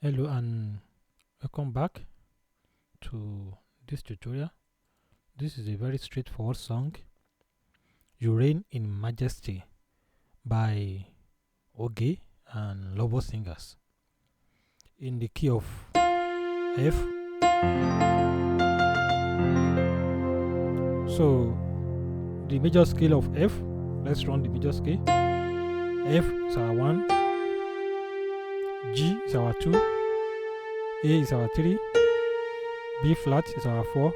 Hello and welcome back to this tutorial. This is a very straightforward song, You Reign in Majesty by Oge and LoveworldSingers in the key of F. So the major scale of F, let's run the major scale. F is our 1, G is our 2, A is our 3, B flat is our 4,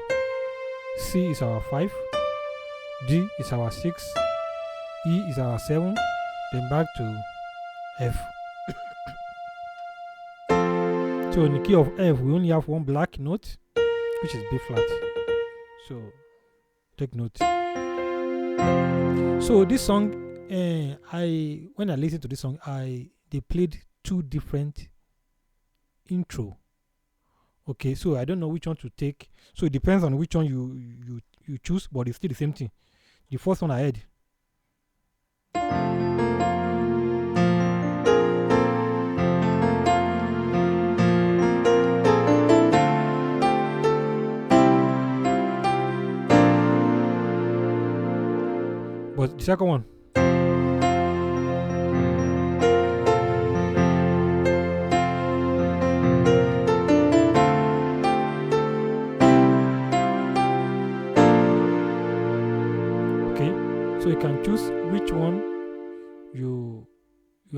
C is our 5, D is our 6, E is our 7, then back to F. So in the key of F, we only have one black note, which is B flat. So take note. So this song, when I listened to this song, they played two different intro. Okay, so I don't know which one to take. So it depends on which one you choose, but it's still the same thing. The first one I had. But the second one. So you can choose which one you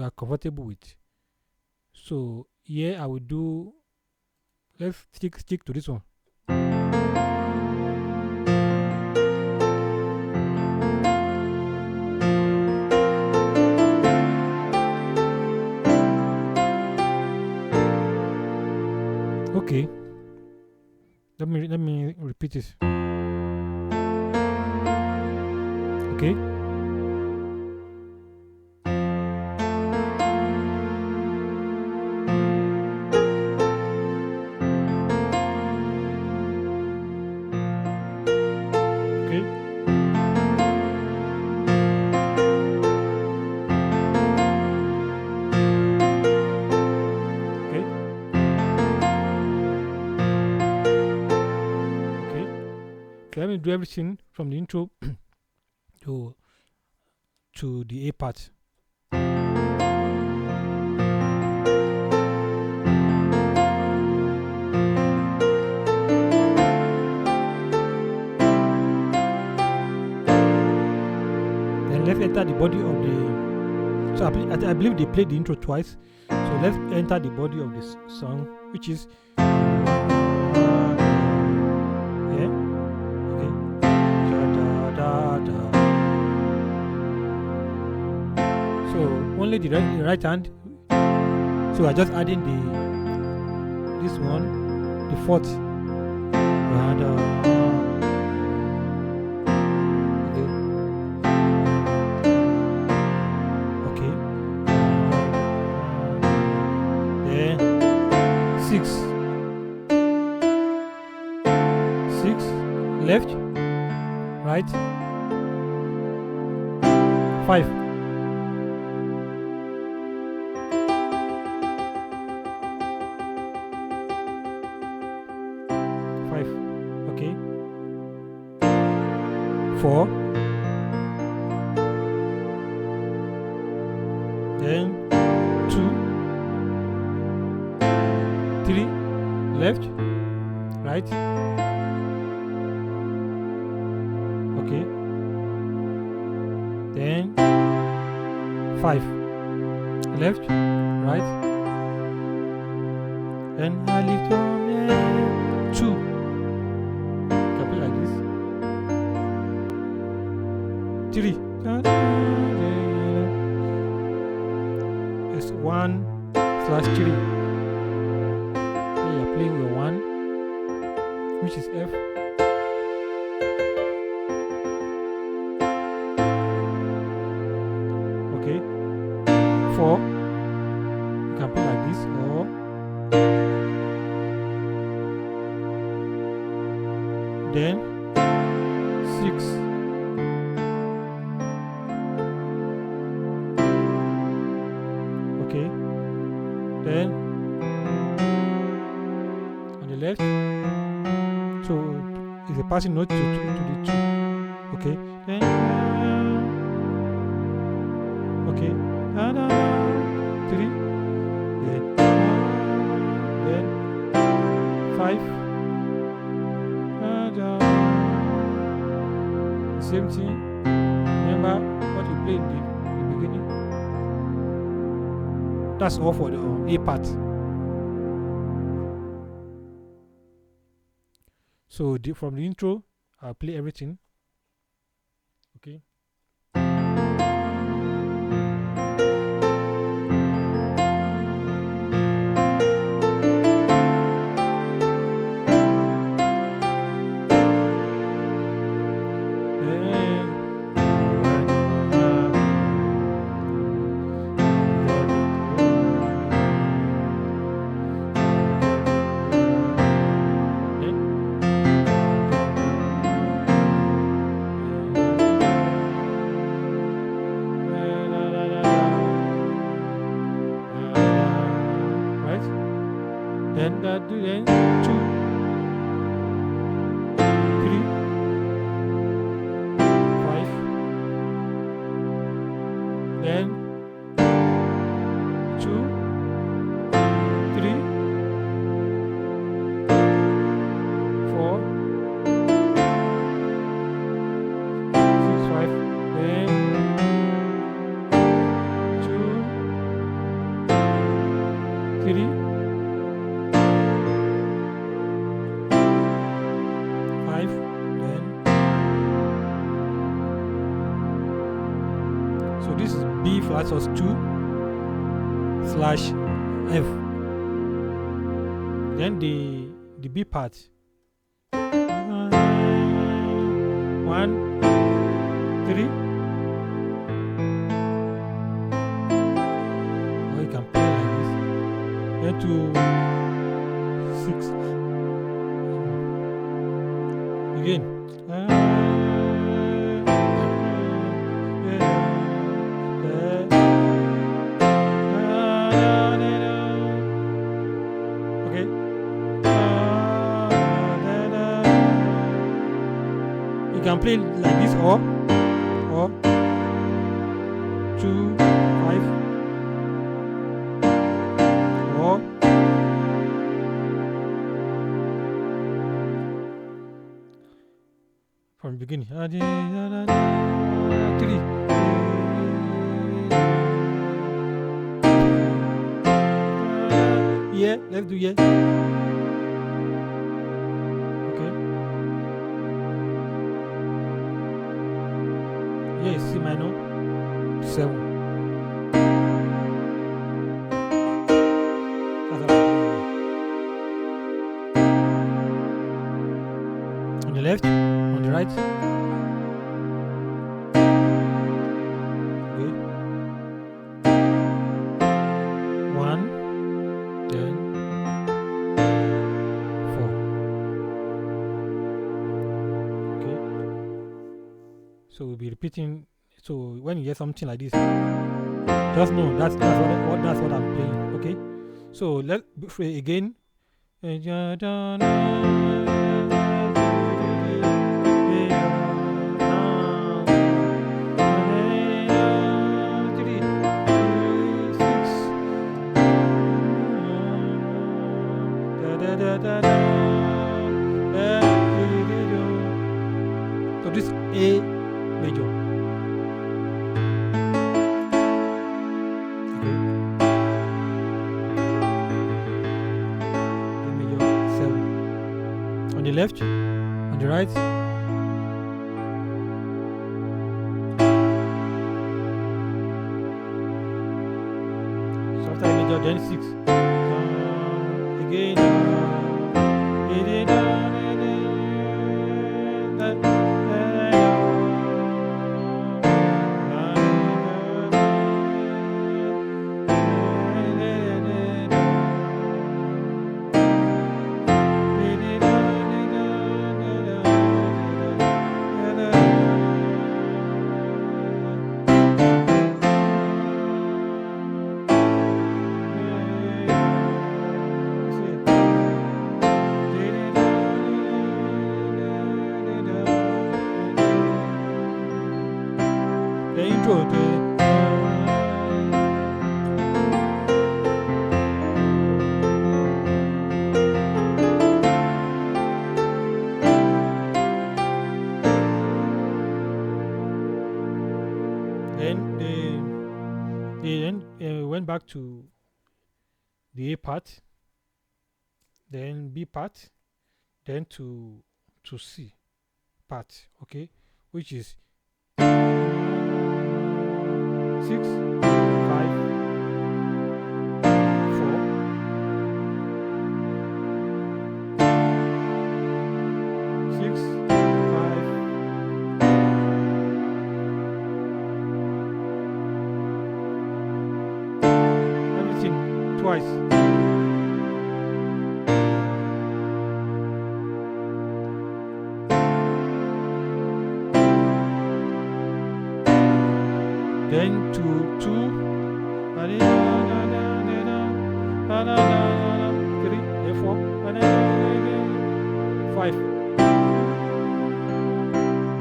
are comfortable with. So here I will do, let's stick to this one. Okay, let me repeat this. Okay. Okay. Okay. Okay. So let me do everything from the intro to the A part. Then let's enter the body of the. So I believe they played the intro twice. So let's enter the body of this song, which is. Yeah. Okay. Da, da, da. So only the right hand. So I just adding this one, the fourth. Okay. Then 6, left, right, 5. Okay. 4. Then 2, 3, left, right. Okay. Then 5, left, right. Then I lift on 2. Like this. 3. It's 1/3. Okay, you're playing with 1, which is F. Okay. 4. You can play like this, or then 6. Okay. Then left. So it's a passing note to the 2. Okay. Then okay. 3. Then 5. Same thing. Remember what you played in the beginning. That's all for the A part. So from the intro, I'll play everything. Okay. Then that do then 2, 3, 5. Then 2, 3, 4, 6, 5. Then 2, 3. 5. Then so this is B flat sus 2 slash F. Then the B part 1, 3. Or you can play like this. Then to 6. Again. Okay. You can play like this or 2, 5 or from the beginning. 3. Yeah, let's do yeah. Okay. Yeah, is C minor 7. On the left, on the right. Okay. 1, then 4. Okay. So we'll be repeating. So when you hear something like this, just know that's what I'm playing. Okay. So let's play again. So this A major. Okay. A major 7. On the left, on the right. So after A major, then 6. Again. went back to the A part, then B part, then to C part, okay, which is 6, 5, 4, 6, 5, everything twice. Then to 2, 3, 4, 5.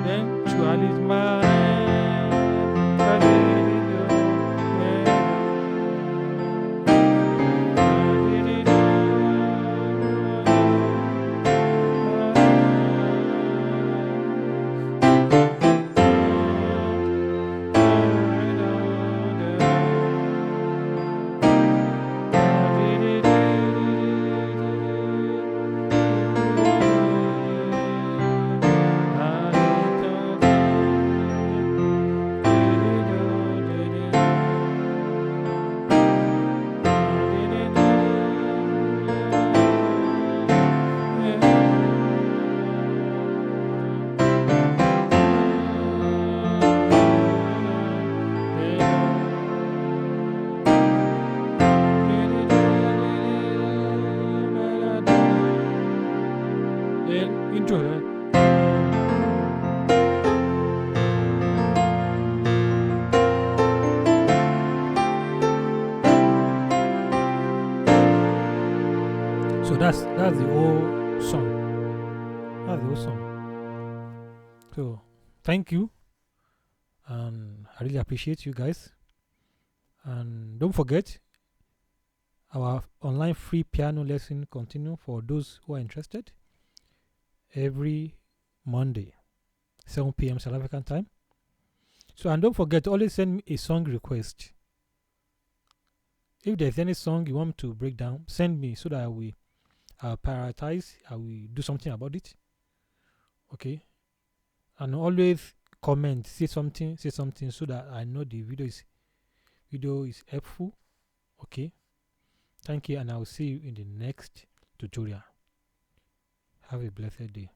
Then to Alice intro. So that's the whole song. That's the whole song. So thank you, and I really appreciate you guys. And don't forget, our online free piano lesson continue for those who are interested every Monday, 7 p.m. South African time. So, and don't forget to always send me a song request. If there's any song you want me to break down, send me so that I will prioritize, I will do something about it. Okay. And always comment, say something so that I know the video is helpful. Okay. Thank you, and I will see you in the next tutorial. Have a blessed day.